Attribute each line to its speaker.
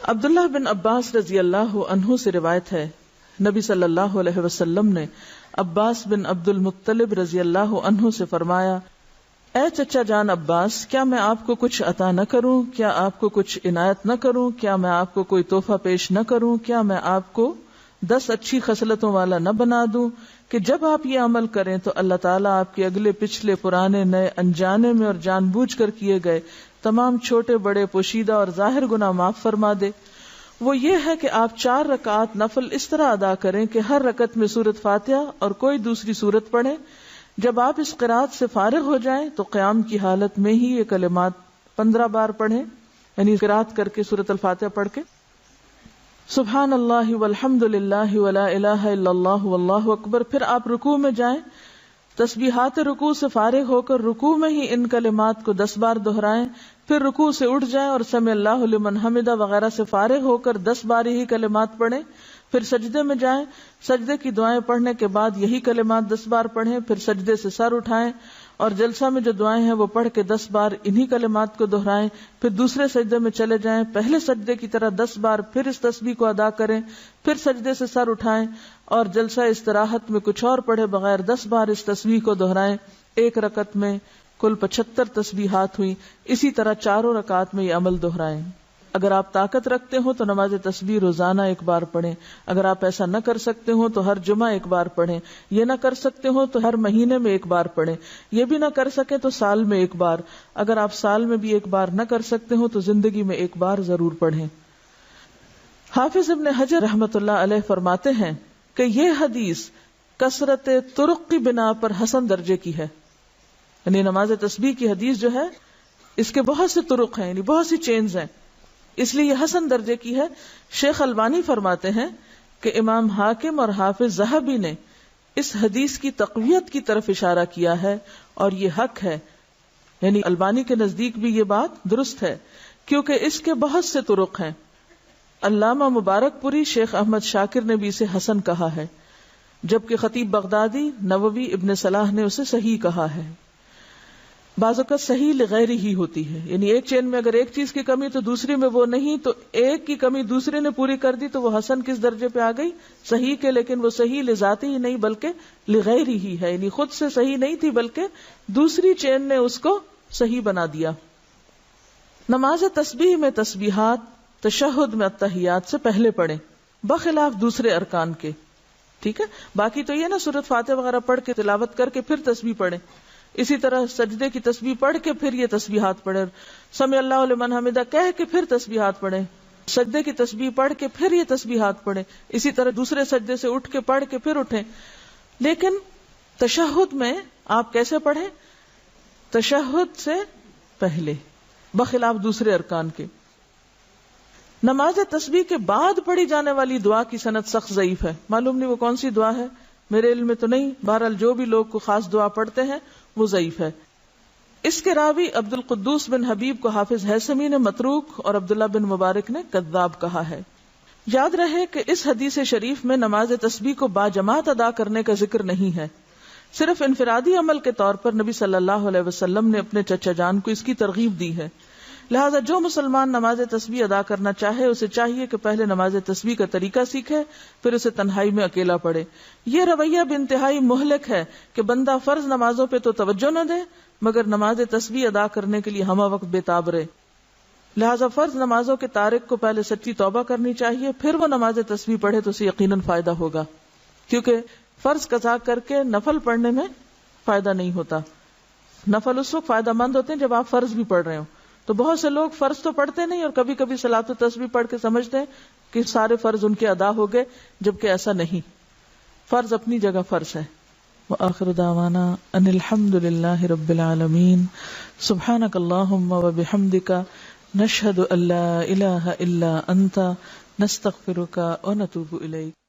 Speaker 1: عبداللہ بن عباس رضی اللہ عنہ سے روایت ہے، نبی صلی اللہ علیہ وسلم نے عباس بن عبد المطلب رضی اللہ عنہ سے فرمایا، اے چچا جان عباس، کیا میں آپ کو کچھ عطا نہ کروں؟ کیا آپ کو کچھ عنایت نہ کروں؟ کیا میں آپ کو کوئی تحفہ پیش نہ کروں؟ کیا میں آپ کو 10 اچھی خصلتوں والا نہ بنا دوں کہ جب آپ یہ عمل کریں تو اللہ تعالیٰ آپ کے اگلے پچھلے پرانے نئے انجانے میں اور جان بوجھ کر کیے گئے تمام چھوٹے بڑے پوشیدہ اور ظاہر گناہ معاف فرما دے؟ وہ یہ ہے کہ آپ 4 رکعات نفل اس طرح ادا کریں کہ ہر رکعت میں سورۃ فاتحہ اور کوئی دوسری سورت پڑھیں۔ جب آپ اس قرات سے فارغ ہو جائیں تو قیام کی حالت میں ہی یہ کلمات 15 بار پڑھیں، یعنی قرات کر کے سورۃ الفاتحہ پڑھ کے سبحان اللہ والحمد للہ ولا الہ الا اللہ واللہ اکبر۔ پھر آپ رکوع میں جائیں، تسبیحات رکوع سے فارغ ہو کر رکوع میں ہی ان کلمات کو 10 بار دہرائیں، پھر رکوع سے اٹھ جائیں اور سمع اللہ لمن حمدہ وغیرہ سے فارغ ہو کر 10 بار یہی کلمات پڑھیں، پھر سجدے میں جائیں، سجدے کی دعائیں پڑھنے کے بعد یہی کلمات 10 بار پڑھیں، پھر سجدے سے سر اٹھائیں اور جلسہ میں جو دعائیں ہیں وہ پڑھ کے 10 بار انہی کلمات کو دہرائیں، پھر دوسرے سجدے میں چلے جائیں، پہلے سجدے کی طرح 10 بار پھر اس تسبیح کو ادا کریں، پھر سجدے سے سر اٹھائیں اور جلسہ استراحت میں کچھ اور پڑھے بغیر 10 بار اس تسبیح کو دہرائیں۔ ایک رکعت میں کل 75 تسبیحات ہوئی۔ اسی طرح 4 رکعات میں یہ عمل دہرائیں۔ اگر آپ طاقت رکھتے ہو تو نماز تسبیح روزانہ 1 بار پڑھیں، اگر آپ ایسا نہ کر سکتے ہو تو ہر جمعہ 1 بار پڑھیں، یہ نہ کر سکتے ہو تو ہر مہینے میں 1 بار پڑھیں، یہ بھی نہ کر سکے تو سال میں 1 بار، اگر آپ سال میں بھی 1 بار نہ کر سکتے ہو تو زندگی میں 1 بار ضرور پڑھیں۔ حافظ ابن حجر رحمۃ اللہ علیہ فرماتے ہیں کہ یہ حدیث کثرت طرق کی بنا پر حسن درجے کی ہے، یعنی نماز تسبیح کی حدیث جو ہے اس کے بہت سے طرق ہیں، یعنی بہت سی چینز ہیں، اس لیے یہ حسن درجے کی ہے۔ شیخ البانی فرماتے ہیں کہ امام حاکم اور حافظ ذہبی نے اس حدیث کی تقویت کی طرف اشارہ کیا ہے اور یہ حق ہے، یعنی البانی کے نزدیک بھی یہ بات درست ہے کیونکہ اس کے بہت سے طرق ہیں۔ علامہ مبارک پوری شیخ احمد شاکر نے بھی اسے حسن کہا ہے، جبکہ خطیب بغدادی، نووی، ابن صلاح نے اسے صحیح کہا ہے۔ بعض اوقات صحیح لغیر ہی ہوتی ہے، یعنی ایک چین میں اگر ایک چیز کی کمی تو دوسری میں وہ نہیں، تو ایک کی کمی دوسرے نے پوری کر دی تو وہ حسن کس درجے پہ آ گئی؟ صحیح کے، لیکن وہ صحیح لذاتی ہی نہیں بلکہ لغیر ہی ہے، یعنی خود سے صحیح نہیں تھی بلکہ دوسری چین نے اس کو صحیح بنا دیا۔ نماز تسبیح میں تسبیحات تشہد میں التحیات سے پہلے پڑھیں، بخلاف دوسرے ارکان کے، ٹھیک ہے؟ باقی تو یہ نا سورۃ فاتحہ وغیرہ پڑھ کے تلاوت کر کے پھر تسبیح پڑھیں، اسی طرح سجدے کی تسبیح پڑھ کے پھر یہ تسبیحات پڑھیں، سمع اللہ لمن حمدہ کہہ کے پھر تسبیحات پڑھیں، سجدے کی تسبیح پڑھ کے پھر یہ تسبیحات پڑھیں، اسی طرح دوسرے سجدے سے اٹھ کے پڑھ کے پھر اٹھیں۔ لیکن تشہد میں آپ کیسے پڑھیں؟ تشہد سے پہلے، بخلاف دوسرے ارکان کے۔ نماز تسبیح کے بعد پڑھی جانے والی دعا کی سند سخت ضعیف ہے، معلوم نہیں وہ کون سی دعا ہے، میرے علم میں تو نہیں، بہرحال جو بھی لوگ کو خاص دعا پڑھتے ہیں وہ ضعیف ہے۔ اس کے راوی عبد القدوس بن حبیب کو حافظ ہیثمی نے متروک اور عبداللہ بن مبارک نے کذاب کہا ہے۔ یاد رہے کہ اس حدیث شریف میں نماز تسبیح کو باجماعت ادا کرنے کا ذکر نہیں ہے، صرف انفرادی عمل کے طور پر نبی صلی اللہ علیہ وسلم نے اپنے چچا جان کو اس کی ترغیب دی ہے۔ لہذا جو مسلمان نماز تسبیح ادا کرنا چاہے اسے چاہیے کہ پہلے نماز تسبیح کا طریقہ سیکھے، پھر اسے تنہائی میں اکیلا پڑھے۔ یہ رویہ بھی انتہائی مہلک ہے کہ بندہ فرض نمازوں پہ تو توجہ نہ دے مگر نماز تسبیح ادا کرنے کے لیے ہمہ وقت بےتاب رہے۔ لہذا فرض نمازوں کے تارک کو پہلے سچی توبہ کرنی چاہیے، پھر وہ نماز تسبیح پڑھے تو اسے یقیناً فائدہ ہوگا، کیونکہ فرض قضا کر کے نفل پڑھنے میں فائدہ نہیں ہوتا۔ نفل اس وقت فائدہ مند ہوتے ہیں جب آپ فرض بھی پڑھ رہے ہوں، تو بہت سے لوگ فرض تو پڑھتے نہیں اور کبھی کبھی صلاۃ و تسبیح پڑھ کے سمجھتے ہیں کہ سارے فرض ان کے ادا ہو گئے، جبکہ ایسا نہیں، فرض اپنی جگہ فرض ہے۔ وآخر دعوانا ان الحمد للہ رب العالمین، سبحانک اللہم وبحمدک، نشہد ان لا الہ الا انت، نستغفرک ونتوب الیک۔